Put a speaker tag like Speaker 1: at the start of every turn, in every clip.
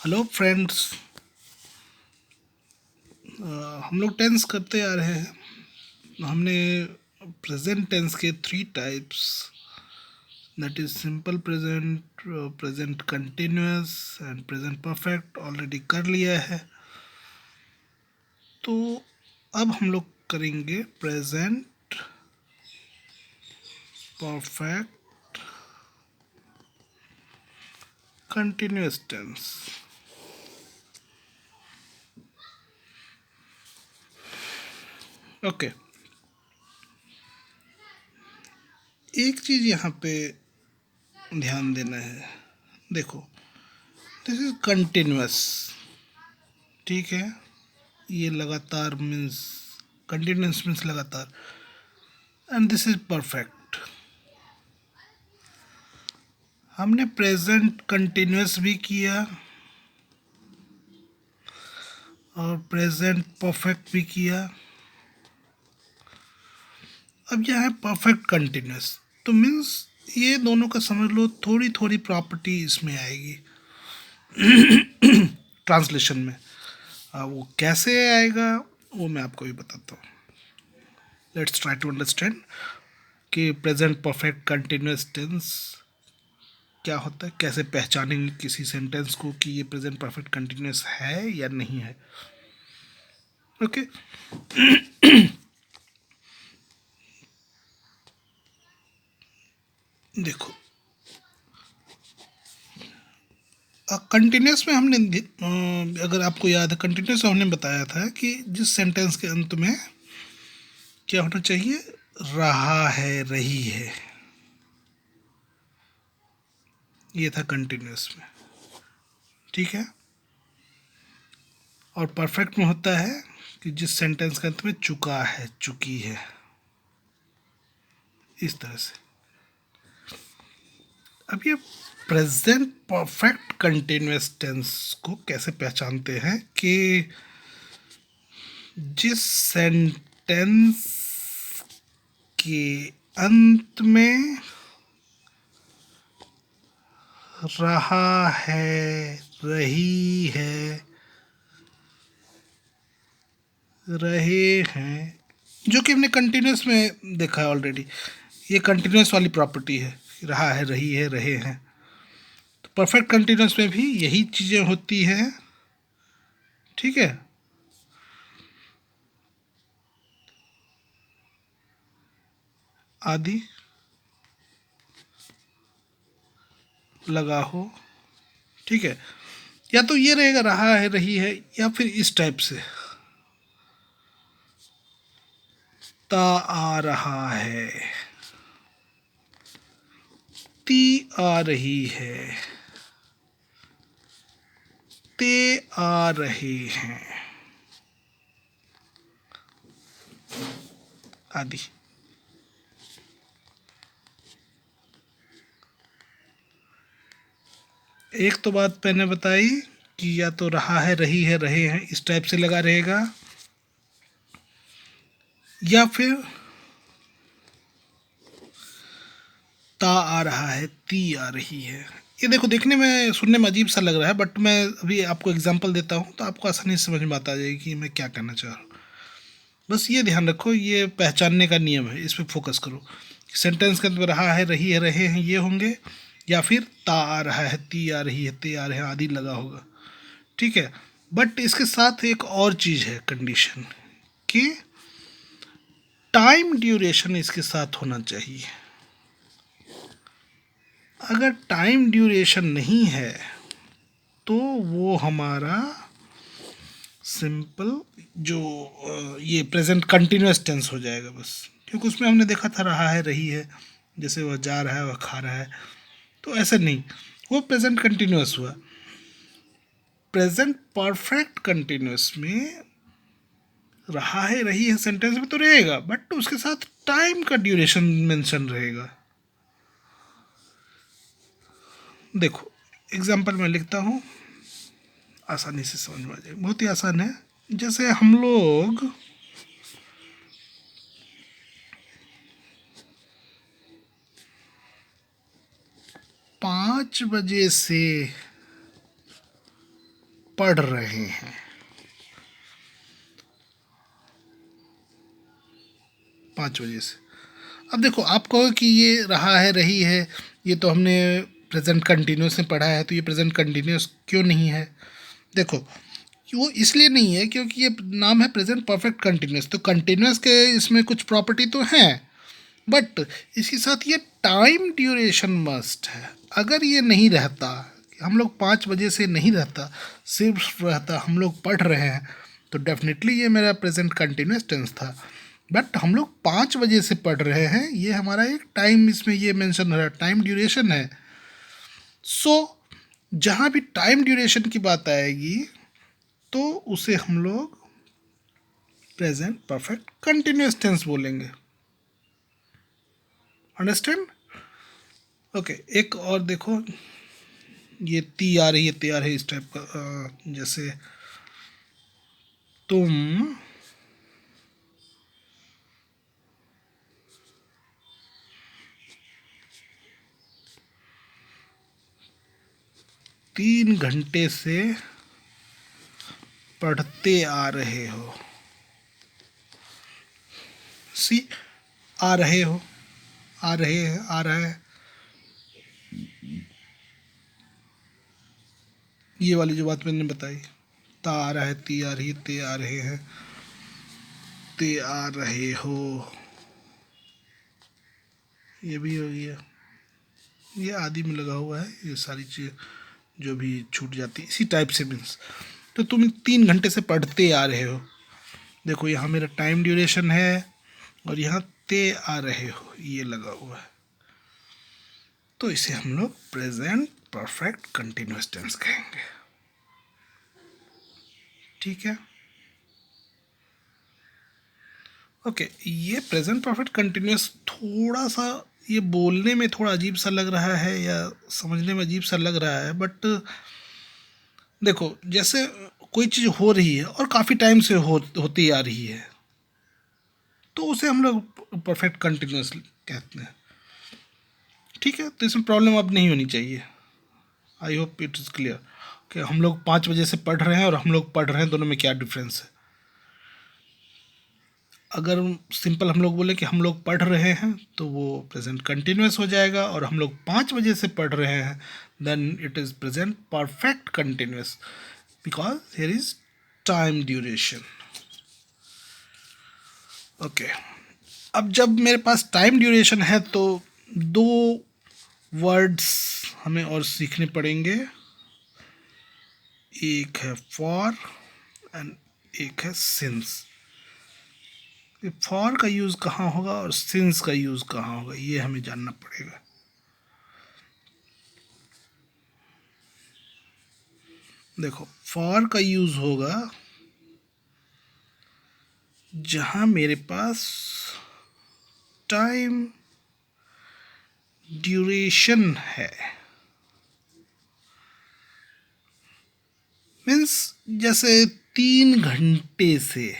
Speaker 1: Hello friends. हम लोग tense करते आ रहे हैं। हमने प्रेजेंट टेंस के 3 types, that is simple present, present continuous and present perfect already कर लिया है। तो अब हम लोग करेंगे present perfect continuous tense. Okay, एक चीज़ यहाँ पे ध्यान देना है। देखो, दिस इज कंटिन्यूअस, ठीक है। ये लगातार मीन्स, कंटिन्यूअस मीन्स लगातार, एंड दिस इज परफेक्ट। हमने प्रेजेंट कंटिन्यूअस भी किया और प्रेजेंट परफेक्ट भी किया। अब यह है परफेक्ट कंटिन्यूअस, तो मीन्स ये दोनों का समझ लो थोड़ी थोड़ी प्रॉपर्टी इसमें आएगी ट्रांसलेशन में। वो कैसे आएगा वो मैं आपको भी बताता हूँ। लेट्स ट्राई टू अंडरस्टैंड कि प्रेजेंट परफेक्ट कंटिन्यूअस टेंस क्या होता है, कैसे पहचानेंगे किसी सेंटेंस को कि ये प्रेजेंट परफेक्ट कंटिन्यूअस है या नहीं है। ओके, देखो, कंटिन्यूस में हमने अगर आपको याद है, कंटिन्यूस में हमने बताया था कि जिस सेंटेंस के अंत में क्या होना चाहिए, रहा है, रही है, ये था कंटिन्यूस में, ठीक है। और परफेक्ट में होता है कि जिस सेंटेंस के अंत में चुका है, चुकी है, इस तरह से। अब ये प्रेजेंट परफेक्ट कंटिन्यूस टेंस को कैसे पहचानते हैं कि जिस सेंटेंस के अंत में रहा है, रही है, रहे हैं, जो कि हमने कंटिन्यूस में देखा है ऑलरेडी। ये कंटिन्यूस वाली प्रॉपर्टी है, रहा है, रही है, रहे हैं। तो परफेक्ट कंटिन्यूस में भी यही चीज़ें होती हैं, ठीक है। आदि लगा हो, ठीक है। या तो ये रहेगा रहा है, रही है, या फिर इस टाइप से ता आ रहा है, ती आ रही है, ते आ रहे हैं, आदि। एक तो बात मैंने बताई कि या तो रहा है, रही है, रहे हैं, इस टाइप से लगा रहेगा, या फिर ता आ रहा है, ती आ रही है। ये देखो, देखने में, सुनने में अजीब सा लग रहा है, बट मैं अभी आपको एग्जांपल देता हूँ तो आपको आसानी से समझ में आता जाएगी कि मैं क्या कहना चाह रहा हूँ। बस ये ध्यान रखो, ये पहचानने का नियम है, इस पर फोकस करो। सेंटेंस के अंदर रहा है, रही है, रहे हैं ये होंगे, या फिर ता आ रहा है, ती आ रही है, ते आ रहे हैं, आदि लगा होगा, ठीक है। बट इसके साथ एक और चीज़ है, कंडीशन, कि टाइम ड्यूरेशन इसके साथ होना चाहिए। अगर टाइम ड्यूरेशन नहीं है तो वो हमारा सिंपल जो ये प्रेजेंट कंटिन्यूस टेंस हो जाएगा बस। क्योंकि उसमें हमने देखा था रहा है, रही है, जैसे वह जा रहा है, वह खा रहा है, तो ऐसा नहीं, वो प्रेजेंट कंटिन्यूस हुआ। प्रेजेंट परफेक्ट कंटिन्यूस में रहा है, रही है सेंटेंस में तो रहेगा, बट उसके साथ टाइम का ड्यूरेशन मेंशन रहेगा। देखो, एग्जाम्पल मैं लिखता हूँ, आसानी से समझ में आ जाएगा, बहुत ही आसान है। जैसे हम लोग 5 बजे से पढ़ रहे हैं। 5 बजे से। अब देखो आप कहो कि ये रहा है, रही है, ये तो हमने प्रेजेंट कंटिन्यूस में पढ़ा है, तो ये प्रेजेंट कंटिन्यूस क्यों नहीं है? देखो वो इसलिए नहीं है क्योंकि ये नाम है प्रेजेंट परफेक्ट कंटिन्यूस, तो कंटिन्यूस के इसमें कुछ प्रॉपर्टी तो हैं, बट इसके साथ ये टाइम ड्यूरेशन मस्ट है। अगर ये नहीं रहता, हम लोग 5 बजे से नहीं रहता, सिर्फ रहता हम लोग पढ़ रहे हैं, तो डेफिनेटली ये मेरा प्रेजेंट कंटिन्यूस टेंस था। बट हम लोग 5 बजे से पढ़ रहे हैं, ये हमारा एक टाइम इसमें ये मेंशन हो रहा है, टाइम ड्यूरेशन है। सो जहाँ भी टाइम ड्यूरेशन की बात आएगी तो उसे हम लोग प्रेजेंट परफेक्ट कंटिन्यूस टेंस बोलेंगे। अंडरस्टैंड? ओके, एक और देखो, ये ती आ रही है, तैयार है, इस टाइप का, जैसे तुम 3 घंटे से पढ़ते आ रहे हो। सी, आ रहे हो, आ रहे हैं, आ रहा है, ये वाली जो बात मैंने बताई, ता आ रहा है, ती आ रही है, ते आ रहे हैं, ते आ रहे हो, ये भी हो गया, ये आदि में लगा हुआ है, ये सारी चीज़ जो भी छूट जाती है इसी टाइप से मीन्स। तो तुम 3 घंटे से पढ़ते आ रहे हो, देखो यहाँ मेरा टाइम ड्यूरेशन है और यहाँ ते आ रहे हो ये लगा हुआ है, तो इसे हम लोग प्रेजेंट परफेक्ट कंटिन्यूअस टेंस कहेंगे। ठीक है, ओके। ये प्रेजेंट परफेक्ट कंटिन्यूअस थोड़ा सा ये बोलने में थोड़ा अजीब सा लग रहा है या समझने में अजीब सा लग रहा है, बट देखो जैसे कोई चीज़ हो रही है और काफ़ी टाइम से होती आ रही है, तो उसे हम लोग परफेक्ट कंटिन्यूअस कहते हैं। ठीक है, तो इसमें प्रॉब्लम अब नहीं होनी चाहिए। आई होप इट इज़ क्लियर कि हम लोग 5 बजे से पढ़ रहे हैं और हम लोग पढ़ रहे हैं, दोनों में क्या डिफरेंस है। अगर सिंपल हम लोग बोले कि हम लोग पढ़ रहे हैं तो वो प्रेजेंट कंटिन्यूअस हो जाएगा, और हम लोग 5 बजे से पढ़ रहे हैं then it is present perfect continuous because here is time duration. Okay, अब जब मेरे पास टाइम ड्यूरेशन है तो 2 वर्ड्स हमें और सीखने पड़ेंगे, एक है फॉर एंड एक है सिंस। फॉर का यूज़ कहाँ होगा और सिंस का यूज़ कहाँ होगा ये हमें जानना पड़ेगा। देखो फॉर का यूज़ होगा जहाँ मेरे पास टाइम ड्यूरेशन है, मीन्स जैसे 3 घंटे से,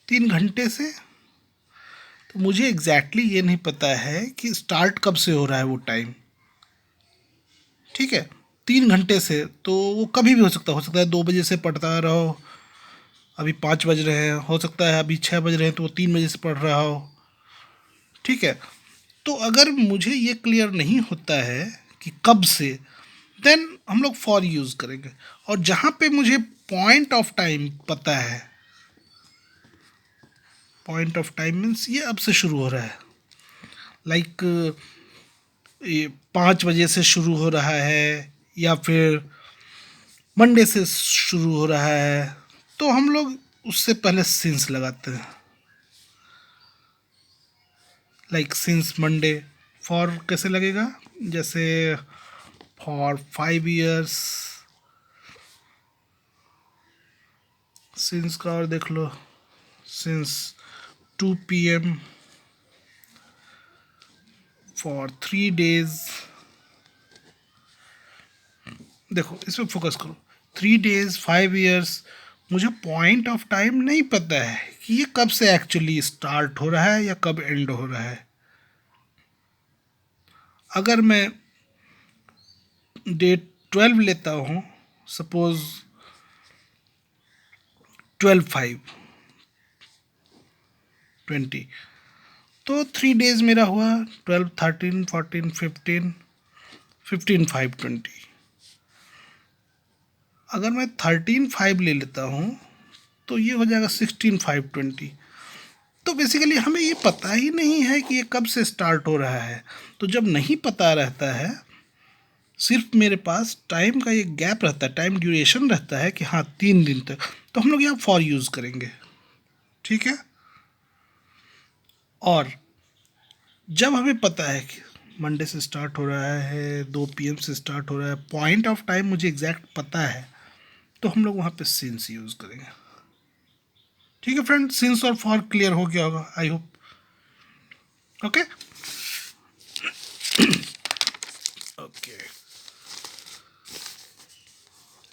Speaker 1: 3 घंटे से, तो मुझे एग्जैक्टली ये नहीं पता है कि स्टार्ट कब से हो रहा है वो टाइम। ठीक है, 3 घंटे से तो वो कभी भी हो सकता है 2 बजे से पढ़ता रहो, अभी 5 बज रहे हैं, हो सकता है अभी 6 बज रहे हैं तो वो 3 बजे से पढ़ रहा हो। ठीक है, तो अगर मुझे ये क्लियर नहीं होता है कि कब से, देन हम लोग फॉर यूज़ करेंगे। और जहाँ पे मुझे पॉइंट ऑफ टाइम पता है, पॉइंट ऑफ टाइम मीन्स ये अब से शुरू हो रहा है, लाइक ये 5 बजे से शुरू हो रहा है या फिर मंडे से शुरू हो रहा है, तो हम लोग उससे पहले सिंस लगाते हैं, लाइक सिंस मंडे। फॉर कैसे लगेगा, जैसे फॉर 5 years, सिंस का और देख लो, सिंस 2 PM, फॉर 3 days। देखो इसमें फोकस करो, 3 days, 5 years, मुझे पॉइंट ऑफ टाइम नहीं पता है कि ये कब से एक्चुअली स्टार्ट हो रहा है या कब एंड हो रहा है। अगर मैं डेट 12 लेता हूँ सपोज 12/5/20, तो 3 days मेरा हुआ 12, 13, 14, 15, 15/5/20। अगर मैं 13/5 ले लेता हूँ तो ये हो जाएगा 16/5/20। तो बेसिकली हमें ये पता ही नहीं है कि ये कब से स्टार्ट हो रहा है। तो जब नहीं पता रहता है, सिर्फ मेरे पास टाइम का ये गैप रहता है, टाइम ड्यूरेशन रहता है कि हाँ 3 दिन तक, तो हम लोग यहाँ फॉर यूज़ करेंगे। ठीक है। और जब हमें पता है कि मंडे से स्टार्ट हो रहा है, 2 PM से स्टार्ट हो रहा है, पॉइंट ऑफ टाइम मुझे एग्जैक्ट पता है, तो हम लोग वहाँ पे सिंस यूज़ करेंगे। ठीक है फ्रेंड, सिंस और फॉर क्लियर हो गया होगा, आई होप। ओके ओके,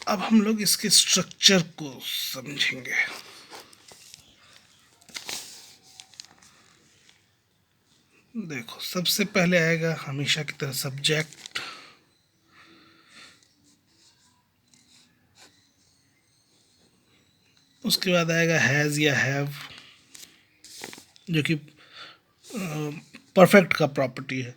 Speaker 1: अब हम लोग इसके स्ट्रक्चर को समझेंगे। देखो, सबसे पहले आएगा हमेशा की तरह सब्जेक्ट, उसके बाद आएगा हैज़ या हैव, जो कि परफेक्ट का प्रॉपर्टी है।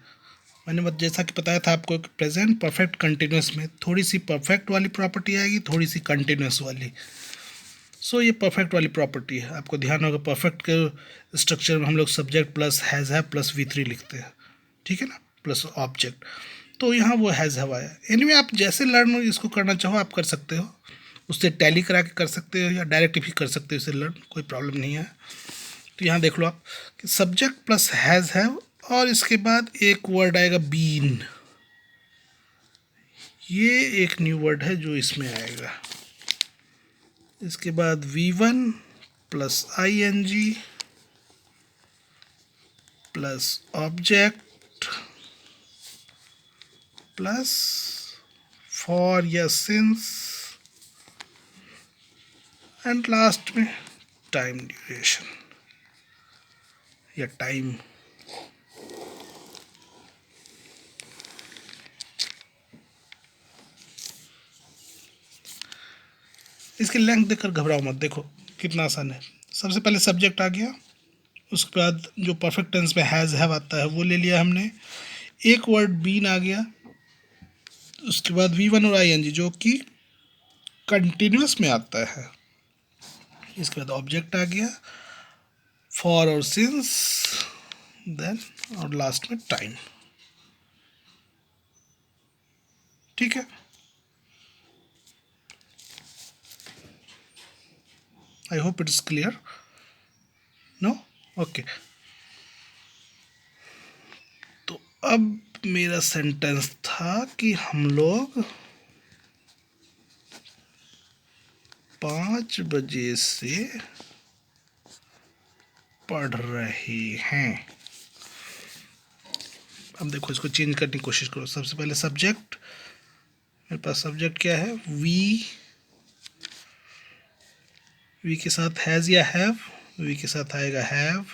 Speaker 1: मैंने जैसा कि बताया था आपको, प्रेजेंट परफेक्ट कंटिन्यूस में थोड़ी सी परफेक्ट वाली प्रॉपर्टी आएगी, थोड़ी सी कंटिन्यूस वाली। सो ये परफेक्ट वाली प्रॉपर्टी है। आपको ध्यान होगा परफेक्ट के स्ट्रक्चर में हम लोग subject plus has have plus V3 लिखते हैं, ठीक है ना, प्लस ऑब्जेक्ट। तो यहाँ वो हैज़ हैव आया। एनीवे आप जैसे लर्न इसको करना चाहो आप कर सकते हो, उससे टैली करा के कर सकते हो या डायरेक्ट भी कर सकते हो इसे लर्न, कोई प्रॉब्लम नहीं है। तो यहाँ देख लो आप कि सब्जेक्ट प्लस हैज़ हैव, और इसके बाद एक वर्ड आएगा बीन। ये एक न्यू वर्ड है जो इसमें आएगा। इसके बाद V1 plus ING plus object plus for या सिंस, एंड लास्ट में टाइम ड्यूरेशन या टाइम। इसकी लेंथ देखकर घबराओ मत, देखो कितना आसान है। सबसे पहले सब्जेक्ट आ गया, उसके बाद जो परफेक्ट टेंस में हैज़ हैव आता है वो ले लिया हमने, एक वर्ड बीन आ गया, उसके बाद V1 और ING जो कि कंटिन्यूस में आता है, इसके बाद ऑब्जेक्ट आ गया, फॉर और सिंस, देन और लास्ट में टाइम। ठीक है, I hope it is clear. No, okay. तो अब मेरा सेंटेंस था कि हम लोग 5 बजे से पढ़ रहे हैं। अब देखो, इसको चेंज करने की कोशिश करो। सबसे पहले सब्जेक्ट, मेरे पास सब्जेक्ट क्या है, वी के साथ हैज़ या हैव, वी के साथ आएगा हैव।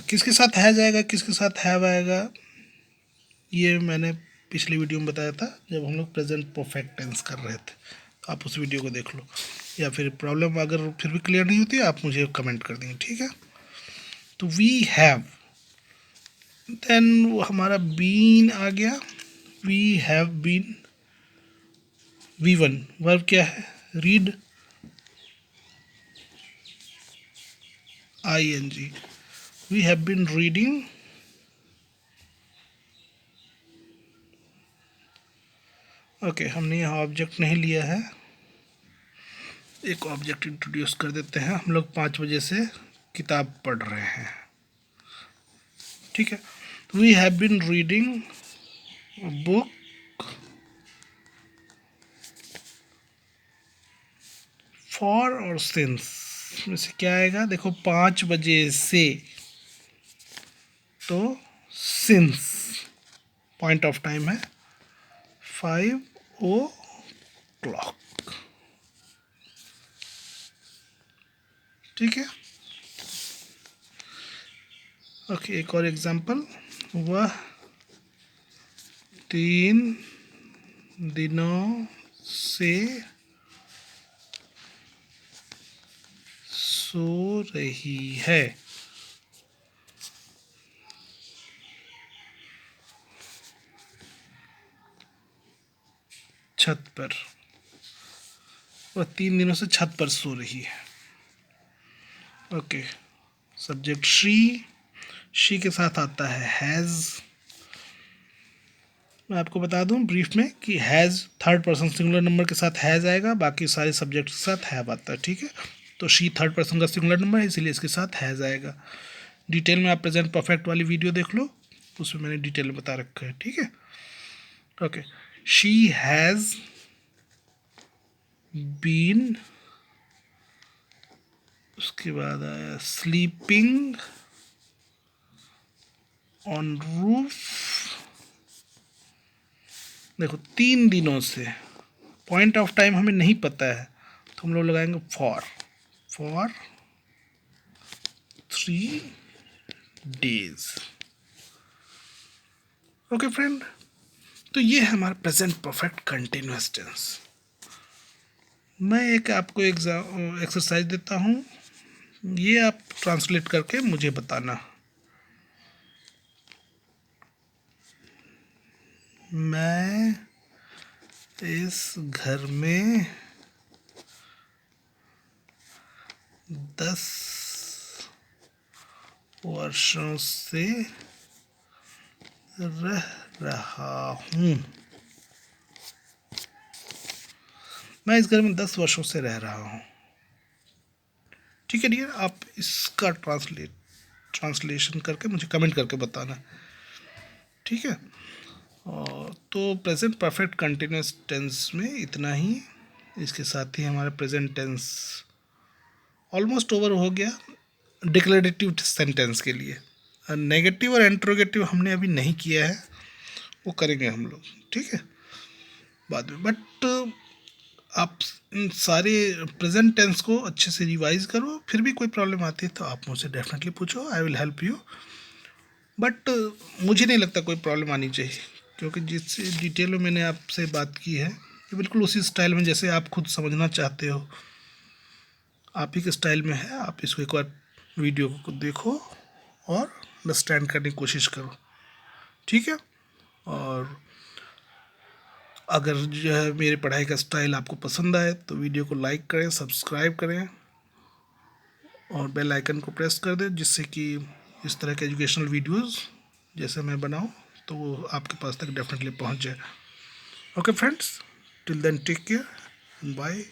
Speaker 1: किसके साथ हैज़ आएगा, किसके साथ हैव आएगा, ये मैंने पिछली वीडियो में बताया था जब हम लोग प्रेजेंट परफेक्ट टेंस कर रहे थे, तो आप उस वीडियो को देख लो, या फिर प्रॉब्लम अगर फिर भी क्लियर नहीं होती आप मुझे कमेंट कर देंगे। ठीक है, तो वी हैव, देन वो हमारा बीन आ गया, we have been. V1 verb क्या है, read, ING, we have been reading. Okay, हमने यहाँ ऑब्जेक्ट नहीं लिया है, एक ऑब्जेक्ट इंट्रोड्यूस कर देते हैं। हम लोग 5 बजे से किताब पढ़ रहे हैं। ठीक है, we have been reading book for और सिंस में से क्या आएगा, देखो 5 बजे से, तो सिंस पॉइंट ऑफ टाइम है 5 o'clock। ठीक है, ओके। एक और एग्जांपल, वह 3 दिनों से सो रही है। छत पर। वह 3 दिनों से छत पर सो रही है। ओके, सब्जेक्ट शी के साथ आता है हैज़। मैं आपको बता दूं ब्रीफ में कि has third person singular number के साथ हैज़ आएगा, बाकी सारे सब्जेक्ट के साथ हैव आता है। ठीक है, तो शी थर्ड पर्सन का सिंगुलर नंबर है, इसीलिए इसके साथ हैज़ आएगा। डिटेल में आप प्रेजेंट परफेक्ट वाली वीडियो देख लो, उसमें मैंने डिटेल में बता रखा है। ठीक है, ओके। शी हैज़ बीन, उसके बाद आया स्लीपिंग ऑन रूफ। देखो 3 दिनों से, पॉइंट ऑफ टाइम हमें नहीं पता है तो हम लोग लगाएंगे फॉर 3 days। ओके फ्रेंड, तो ये है हमारा प्रेजेंट परफेक्ट कंटिन्यूअस टेंस। मैं एक आपको एक्सरसाइज देता हूँ, ये आप ट्रांसलेट करके मुझे बताना। मैं इस घर में 10 वर्षों से रह रहा हूँ। मैं इस घर में 10 वर्षों से रह रहा हूँ। ठीक है डियर, आप इसका ट्रांसलेशन करके मुझे कमेंट करके बताना। ठीक है, और तो प्रेजेंट परफेक्ट कंटिन्यूअस टेंस में इतना ही। इसके साथ ही हमारा प्रेजेंट टेंस ऑलमोस्ट ओवर हो गया डिक्लेरेटिव सेंटेंस के लिए। नेगेटिव और इंट्रोगेटिव हमने अभी नहीं किया है, वो करेंगे हम लोग। ठीक है, बाद में। बट आप इन सारे प्रेजेंट टेंस को अच्छे से रिवाइज करो, फिर भी कोई प्रॉब्लम आती है तो आप मुझसे डेफिनेटली पूछो, I will help you. But मुझे नहीं लगता कोई प्रॉब्लम आनी चाहिए, क्योंकि जिस डिटेल में मैंने आपसे बात की है ये बिल्कुल उसी स्टाइल में जैसे आप खुद समझना चाहते हो, आप ही के स्टाइल में है। आप इसको एक बार वीडियो को देखो और अंडरस्टैंड करने की कोशिश करो। ठीक है, और अगर जो है मेरे पढ़ाई का स्टाइल आपको पसंद आए तो वीडियो को लाइक करें, सब्सक्राइब करें और बेल आइकन को प्रेस कर दें, जिससे कि इस तरह के एजुकेशनल वीडियोस जैसे मैं बनाऊं तो वो आपके पास तक डेफिनेटली पहुंच जाए। Okay friends, till then take care and bye.